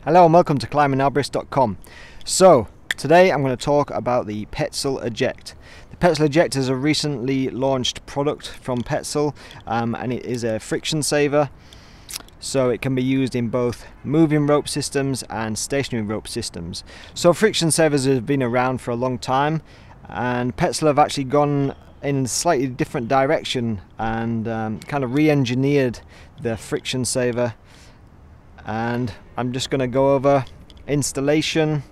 Hello and welcome to climbingarborist.com. So today I'm going to talk about the Petzl EJECT. The Petzl EJECT is a recently launched product from Petzl, and it is a friction saver. So it can be used in both moving rope systems and stationary rope systems. So friction savers have been around for a long time, and Petzl have actually gone in a slightly different direction and kind of re-engineered the friction saver. And I'm just going to go over installation,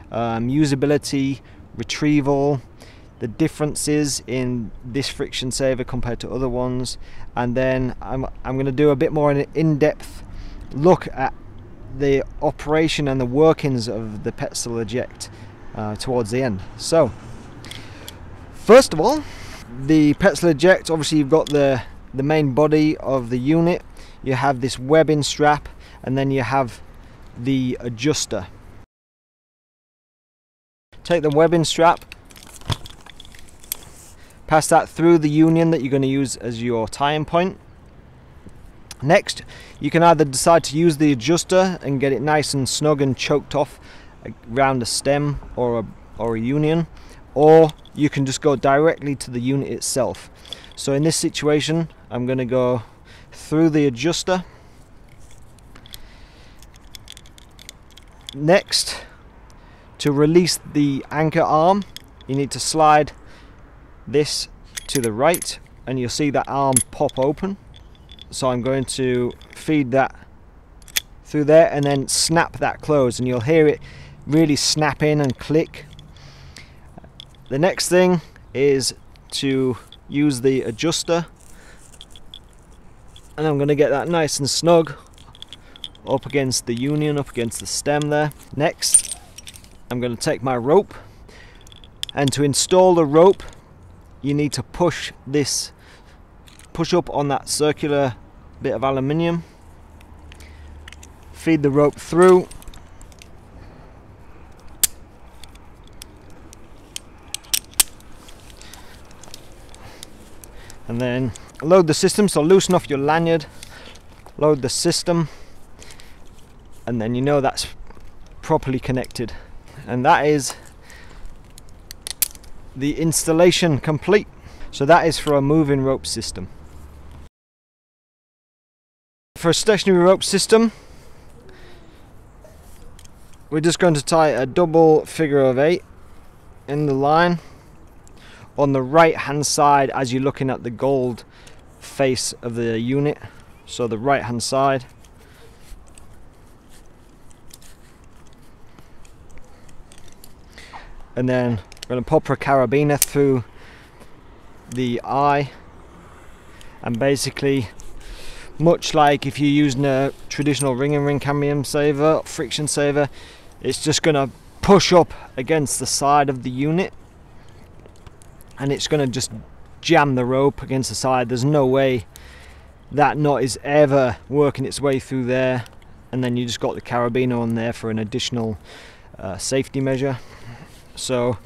usability, retrieval, the differences in this friction saver compared to other ones, and then I'm going to do a bit more in-depth look at the operation and the workings of the Petzl EJECT towards the end. So first of all, the Petzl EJECT, obviously you've got the main body of the unit, you have this webbing strap, and then you have the adjuster. Take the webbing strap, pass that through the union that you're going to use as your tying point. Next, you can either decide to use the adjuster and get it nice and snug and choked off around a stem or a union, or you can just go directly to the unit itself. So in this situation, I'm going to go through the adjuster. Next, to release the anchor arm, you need to slide this to the right and you'll see that arm pop open. So I'm going to feed that through there and then snap that closed, and you'll hear it really snap in and click. The next thing is to use the adjuster, and I'm going to get that nice and snug up against the union, up against the stem there. Next, I'm going to take my rope, and to install the rope you need to push up on that circular bit of aluminium, feed the rope through, and then load the system. So loosen off your lanyard, load the system, and then you know that's properly connected, and that is the installation complete. So that is for a moving rope system. For a stationary rope system, we're just going to tie a double figure of 8 in the line on the right hand side as you're looking at the gold face of the unit. So the right hand side. And then we're going to pop a carabiner through the eye, and basically, much like if you're using a traditional ring and ring cambium saver, friction saver, it's just going to push up against the side of the unit and it's going to just jam the rope against the side. There's no way that knot is ever working its way through there, and then you just got the carabiner on there for an additional safety measure. So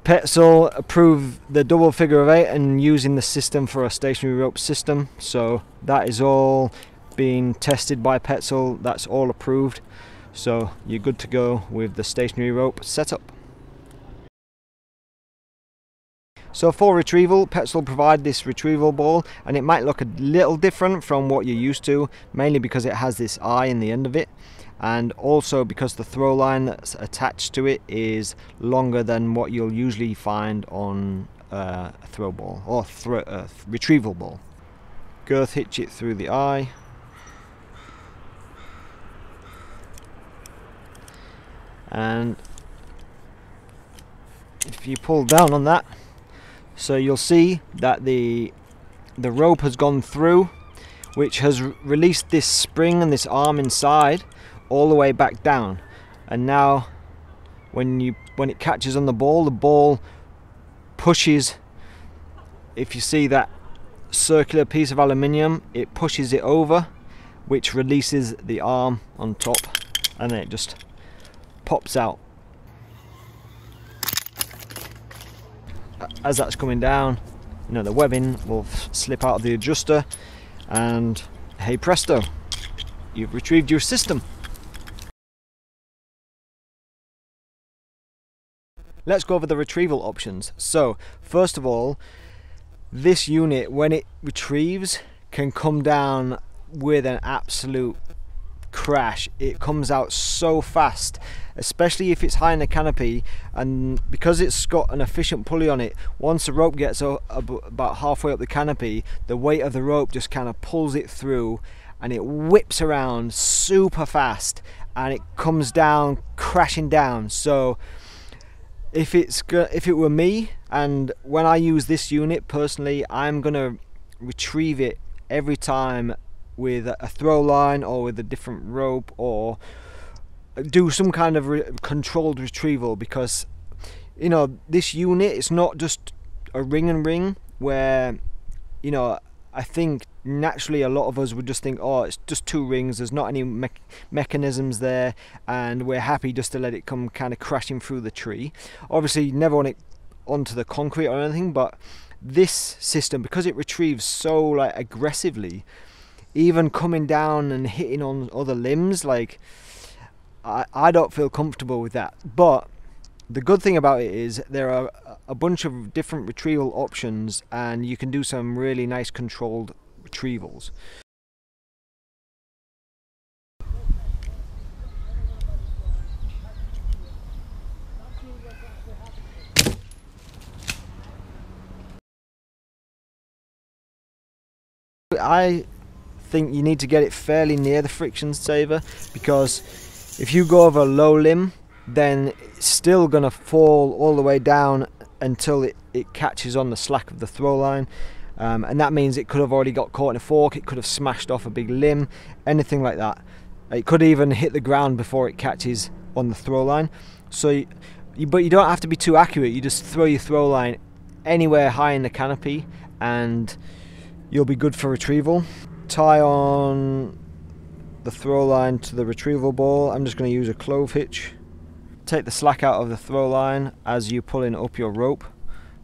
Petzl approved the double figure of 8 and using the system for a stationary rope system. So that is all being tested by Petzl. That's all approved. So you're good to go with the stationary rope setup. So for retrieval, Petzl provide this retrieval ball, and it might look a little different from what you're used to, mainly because it has this eye in the end of it, and also because the throw line that's attached to it is longer than what you'll usually find on a throw ball or retrieval ball. Girth hitch it through the eye, and if you pull down on that, so you'll see that the rope has gone through, which has released this spring and this arm inside all the way back down. And now when it catches on the ball pushes, if you see that circular piece of aluminium, it pushes it over, which releases the arm on top, and then it just pops out. As that's coming down, you know, the webbing will slip out of the adjuster, and hey presto, you've retrieved your system. let's go over the retrieval options. So first of all, this unit, when it retrieves, can come down with an absolute crash. It comes out so fast, especially if it's high in the canopy, and because it's got an efficient pulley on it, once the rope gets about halfway up the canopy, the weight of the rope just kind of pulls it through and it whips around super fast and it comes down crashing down. So if it were me, and when I use this unit personally, I'm gonna retrieve it every time with a throw line or with a different rope, or do some kind of controlled retrieval, because you know, this unit, it's not just a ring and ring where, you know, I think naturally a lot of us would just think, oh, it's just 2 rings, there's not any mechanisms there, and we're happy just to let it come kind of crashing through the tree. Obviously you never want it onto the concrete or anything, but this system, because it retrieves so like aggressively, even coming down and hitting on other limbs, like I don't feel comfortable with that. But the good thing about it is there are a bunch of different retrieval options, and you can do some really nice controlled retrievals. I think you need to get it fairly near the friction saver, because if you go over a low limb, then it's still going to fall all the way down until it catches on the slack of the throw line, and that means it could have already got caught in a fork, it could have smashed off a big limb, anything like that. It could even hit the ground before it catches on the throw line. So but you don't have to be too accurate, you just throw your throw line anywhere high in the canopy and you'll be good for retrieval. Tie on the throw line to the retrieval ball. I'm just going to use a clove hitch. Take the slack out of the throw line as you're pulling up your rope,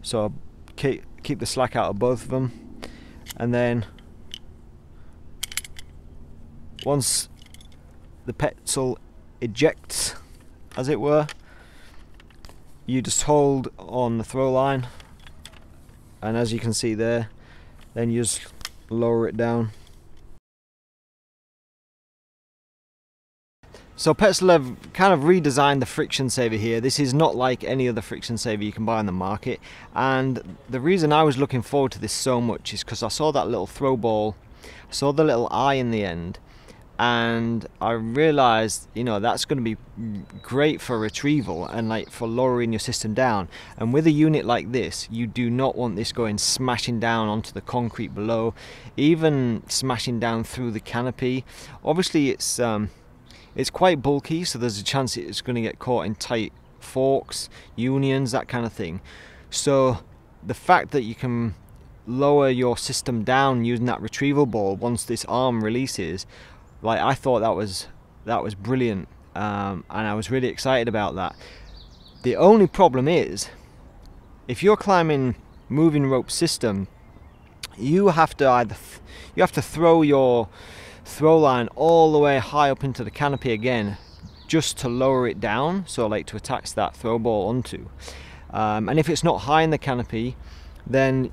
so keep the slack out of both of them, and then once the Petzl ejects, as it were, you just hold on the throw line, and as you can see there, then you just lower it down. So Petzl have kind of redesigned the friction saver here. This is not like any other friction saver you can buy on the market, and the reason I was looking forward to this so much is because I saw that little throw ball, I saw the little eye in the end, and I realized, you know, that's going to be great for retrieval and like for lowering your system down. And with a unit like this, you do not want this going smashing down onto the concrete below, even smashing down through the canopy. Obviously it's quite bulky, so there's a chance it's going to get caught in tight forks, unions, that kind of thing. So the fact that you can lower your system down using that retrieval ball once this arm releases, like, I thought that was brilliant, and I was really excited about that. The only problem is, if you're climbing moving rope system, you have to throw your throw line all the way high up into the canopy again, just to lower it down, so like to attach that throw ball onto. And if it's not high in the canopy, then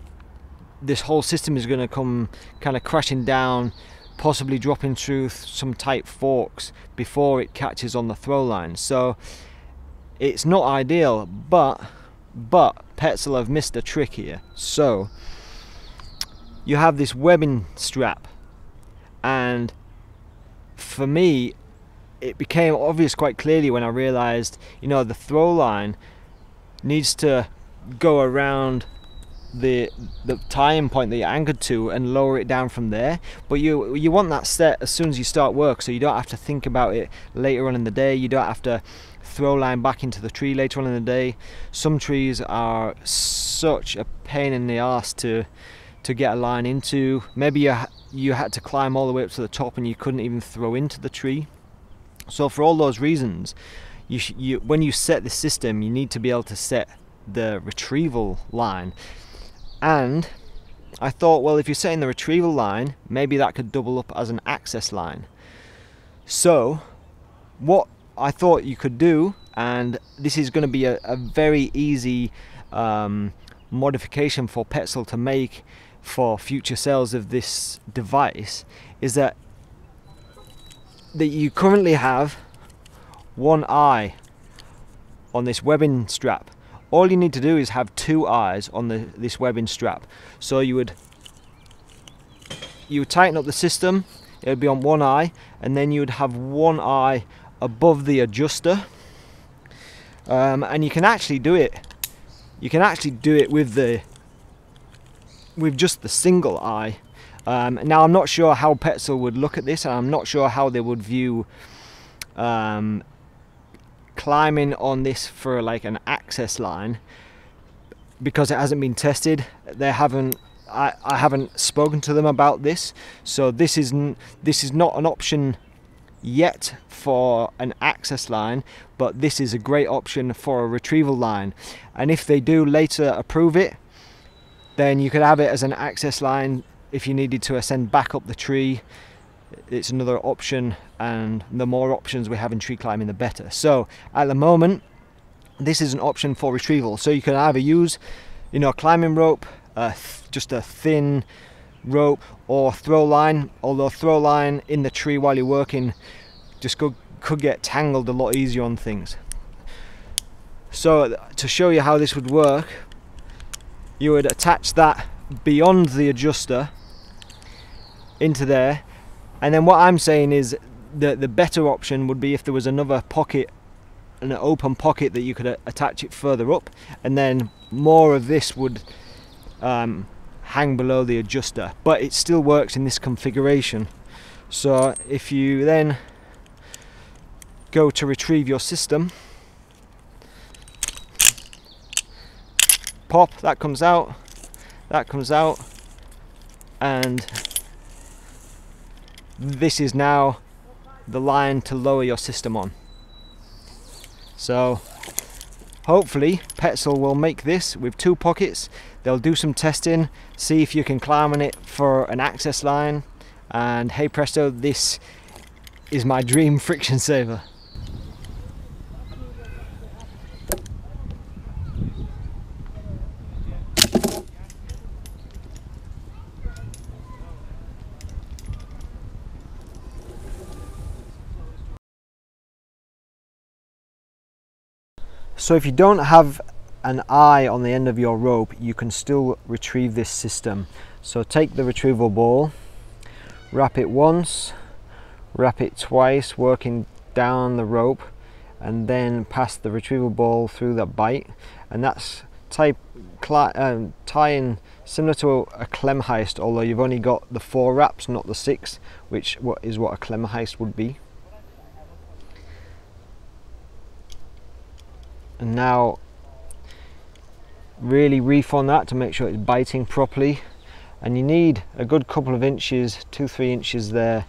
this whole system is going to come kind of crashing down, possibly dropping through some tight forks before it catches on the throw line. So it's not ideal, but Petzl have missed a trick here. So you have this webbing strap, and for me it became obvious quite clearly when I realized, you know, the throw line needs to go around the tie-in point that you're anchored to and lower it down from there, but you want that set as soon as you start work, so you don't have to think about it later on in the day. You don't have to throw line back into the tree later on in the day. Some trees are such a pain in the arse to get a line into. Maybe you had to climb all the way up to the top and you couldn't even throw into the tree. So for all those reasons, when you set the system, you need to be able to set the retrieval line. And I thought, well, if you're setting the retrieval line, maybe that could double up as an access line. So what I thought you could do and this is going to be a very easy modification for Petzl to make for future sales of this device, is that you currently have one eye on this webbing strap. All you need to do is have two eyes on this webbing strap. So you would tighten up the system, it would be on one eye, and then you would have one eye above the adjuster, and you can actually do it. You can actually do it with just the single eye. Now I'm not sure how Petzl would look at this, and I'm not sure how they would view climbing on this for like an access line, because it hasn't been tested. They haven't. I haven't spoken to them about this, so this is not an option yet for an access line, but this is a great option for a retrieval line. And if they do later approve it, then you could have it as an access line if you needed to ascend back up the tree. It's another option, and the more options we have in tree climbing, the better. So at the moment, this is an option for retrieval. So you can either use, a climbing rope, just a thin rope, or throw line. Although throw line in the tree while you're working could get tangled a lot easier on things. So to show you how this would work, you would attach that beyond the adjuster into there, and then what I'm saying is the better option would be if there was another pocket, an open pocket that you could attach it further up, and then more of this would hang below the adjuster, but it still works in this configuration. So if you then go to retrieve your system, pop, that comes out, and this is now the line to lower your system on. So hopefully Petzl will make this with two pockets. They'll do some testing, see if you can climb on it for an access line, and hey presto, this is my dream friction saver. So if you don't have an eye on the end of your rope, you can still retrieve this system. So take the retrieval ball, wrap it once, wrap it twice, working down the rope, and then pass the retrieval ball through that bite, and that's tying similar to a clem heist, although you've only got the 4 wraps, not the 6, which is what a clem heist would be. And now really reef on that to make sure it's biting properly, and you need a good couple of inches, 2-3 inches there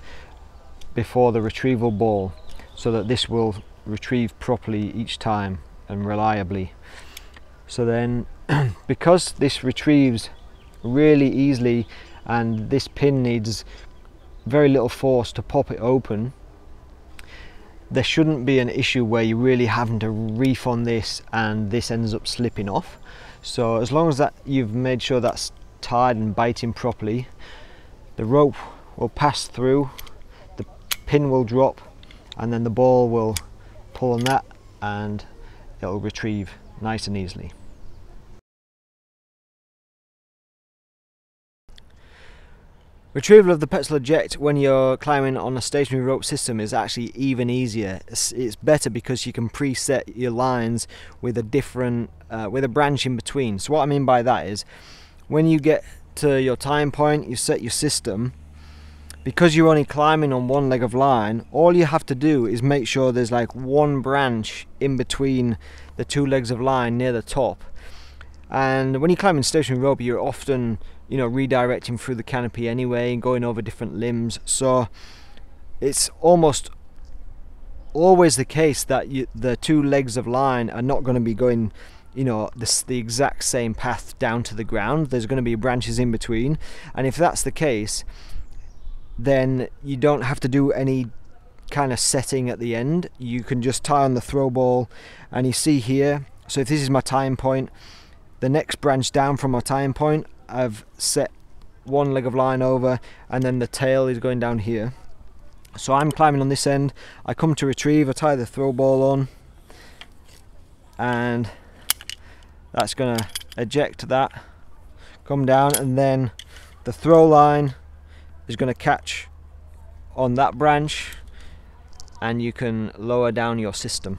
before the retrieval ball, so that this will retrieve properly each time and reliably. So then because this retrieves really easily and this pin needs very little force to pop it open, there shouldn't be an issue where you're really having to reef on this and this ends up slipping off. So as long as that you've made sure that's tied and biting properly, the rope will pass through, the pin will drop, and then the ball will pull on that and it'll retrieve nice and easily. Retrieval of the Petzl EJECT when you're climbing on a stationary rope system is actually even easier. It's better because you can preset your lines with a different, with a branch in between. So what I mean by that is, when you get to your time point, you set your system. Because you're only climbing on one leg of line, all you have to do is make sure there's like one branch in between the 2 legs of line near the top. And when you're climbing stationary rope, you're often, redirecting through the canopy anyway and going over different limbs. So it's almost always the case that the 2 legs of line are not going to be going, the exact same path down to the ground. There's going to be branches in between, and if that's the case, then you don't have to do any kind of setting at the end, you can just tie on the throw ball, and you see here, so if this is my tying point, the next branch down from my tying point, I've set one leg of line over, and then the tail is going down here. So I'm climbing on this end, I come to retrieve, I tie the throw ball on, and that's going to eject that, come down, and then the throw line is going to catch on that branch, and you can lower down your system.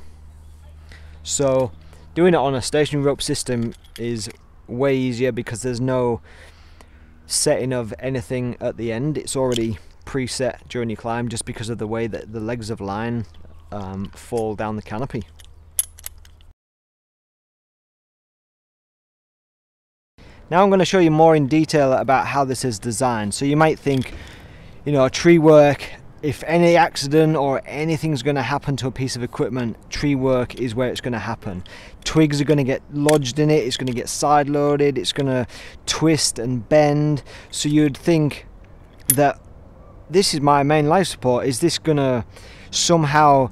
So doing it on a stationary rope system is way easier because there's no setting of anything at the end. It's already preset during your climb, just because of the way that the legs of line fall down the canopy. Now I'm going to show you more in detail about how this is designed. So you might think, you know, tree work, if any accident or anything's going to happen to a piece of equipment, tree work is where it's going to happen. Twigs are going to get lodged in it, it's going to get side loaded, it's going to twist and bend. So you'd think that this is my main life support, is this going to somehow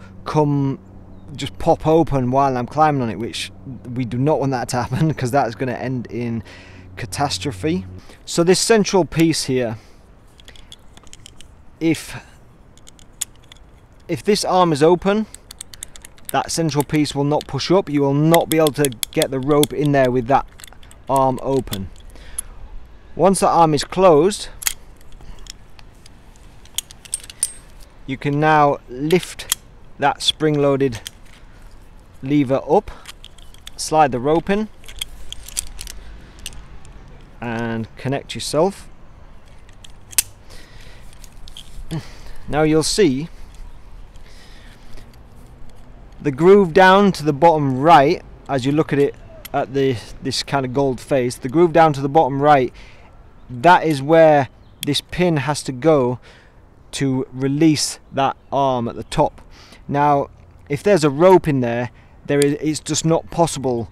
just pop open while I'm climbing on it, which we do not want that to happen, because that's going to end in catastrophe. So this central piece here, if this arm is open, that central piece will not push up. You will not be able to get the rope in there with that arm open. Once the arm is closed, you can now lift that spring-loaded lever up, slide the rope in, and connect yourself. Now you'll see the groove down to the bottom right, as you look at it at this kind of gold face, the groove down to the bottom right, that is where this pin has to go to release that arm at the top. Now if there's a rope in there, it's just not possible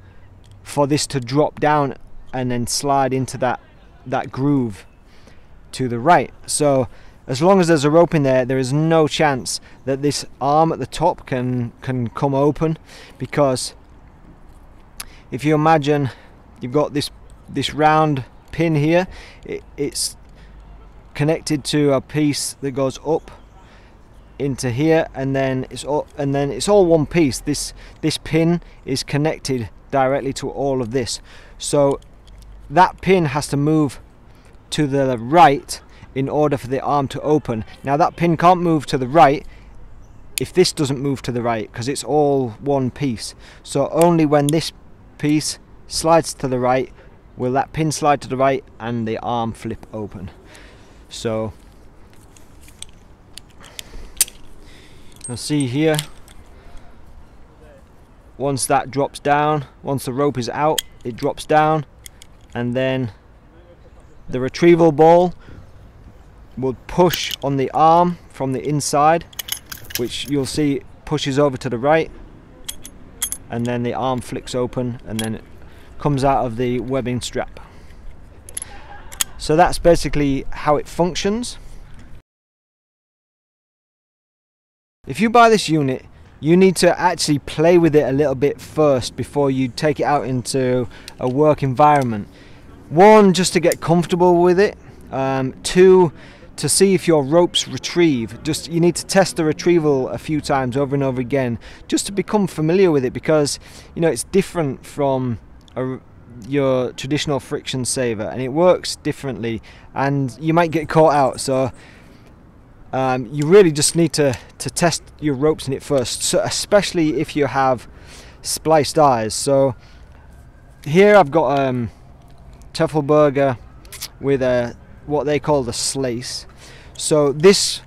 for this to drop down and then slide into that groove to the right. So as long as there's a rope in there, there is no chance that this arm at the top can come open, because if you imagine you've got this round pin here, it's connected to a piece that goes up into here, and then it's all one piece. This pin is connected directly to all of this, so that pin has to move to the right in order for the arm to open. Now that pin can't move to the right if this doesn't move to the right, because it's all one piece. So only when this piece slides to the right will that pin slide to the right and the arm flip open. So you'll see here, once that drops down, once the rope is out, it drops down, and then the retrieval ball will push on the arm from the inside, which you'll see pushes over to the right, and then the arm flicks open and then it comes out of the webbing strap. So that's basically how it functions. If you buy this unit, you need to actually play with it a little bit first before you take it out into a work environment. One, just to get comfortable with it. Two, to see if your ropes retrieve. You need to test the retrieval a few times over and over again, just to become familiar with it, because you know it's different from your traditional friction saver, and it works differently, and you might get caught out. So you really just need to test your ropes in it first, so especially if you have spliced eyes. So here I've got Teffelberger with what they call the slice. So this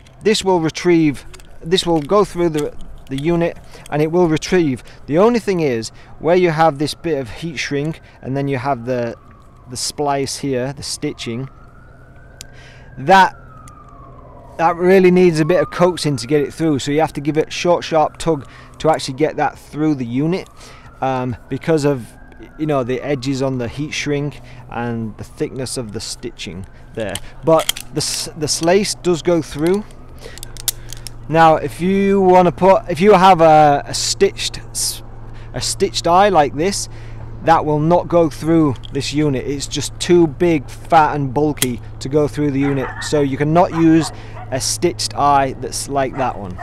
will retrieve, this will go through the unit and it will retrieve. The only thing is, where you have this bit of heat shrink and then you have the splice here, the stitching, that really needs a bit of coaxing to get it through. So you have to give it a short, sharp tug to actually get that through the unit, because of, you know, the edges on the heat shrink and the thickness of the stitching there. But the slice does go through. Now if you have a stitched eye like this, that will not go through this unit. It's just too big, fat and bulky to go through the unit, so you cannot use a stitched eye that's like that one.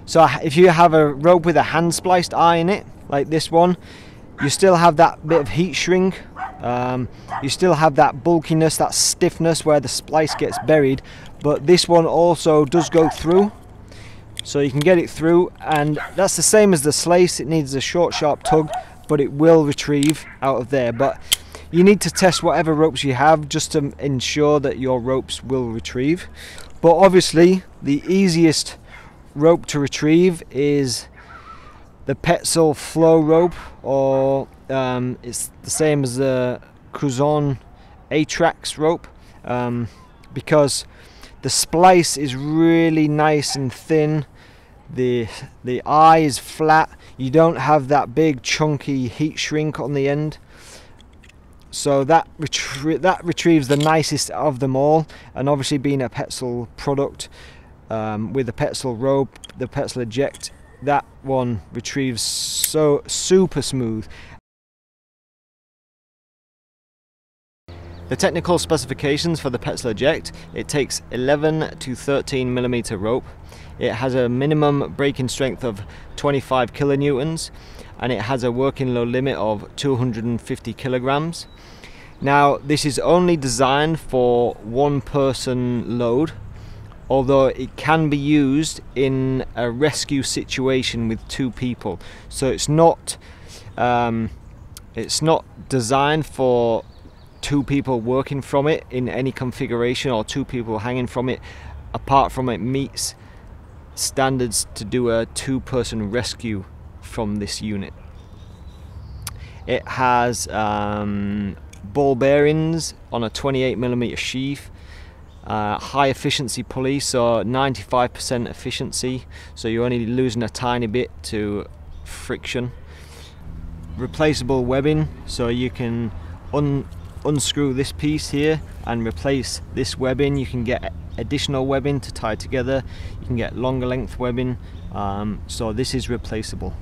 So if you have a rope with a hand spliced eye in it, like this one, you still have that bit of heat shrink, you still have that bulkiness, that stiffness where the splice gets buried, but this one also does go through, so you can get it through, and that's the same as the slice. It needs a short sharp tug, but it will retrieve out of there. But you need to test whatever ropes you have just to ensure that your ropes will retrieve. But obviously the easiest rope to retrieve is the Petzl flow rope, or it's the same as the Uncontrolled EJECT rope, because the splice is really nice and thin, the eye is flat, you don't have that big chunky heat shrink on the end, so that retrieves the nicest of them all. And obviously being a Petzl product, with the Petzl rope, the Petzl EJECT, that one retrieves so super smooth. The technical specifications for the Petzl EJECT: it takes 11 to 13 millimeter rope, it has a minimum breaking strength of 25 kilonewtons, and it has a working load limit of 250 kilograms. Now this is only designed for one person load, although it can be used in a rescue situation with two people. So it's not designed for two people working from it in any configuration, or two people hanging from it, apart from it meets standards to do a two-person rescue from this unit. It has ball bearings on a 28mm sheath, high efficiency pulley, so 95% efficiency, so you're only losing a tiny bit to friction. Replaceable webbing, so you can unscrew this piece here and replace this webbing. You can get additional webbing to tie together, you can get longer length webbing, so this is replaceable.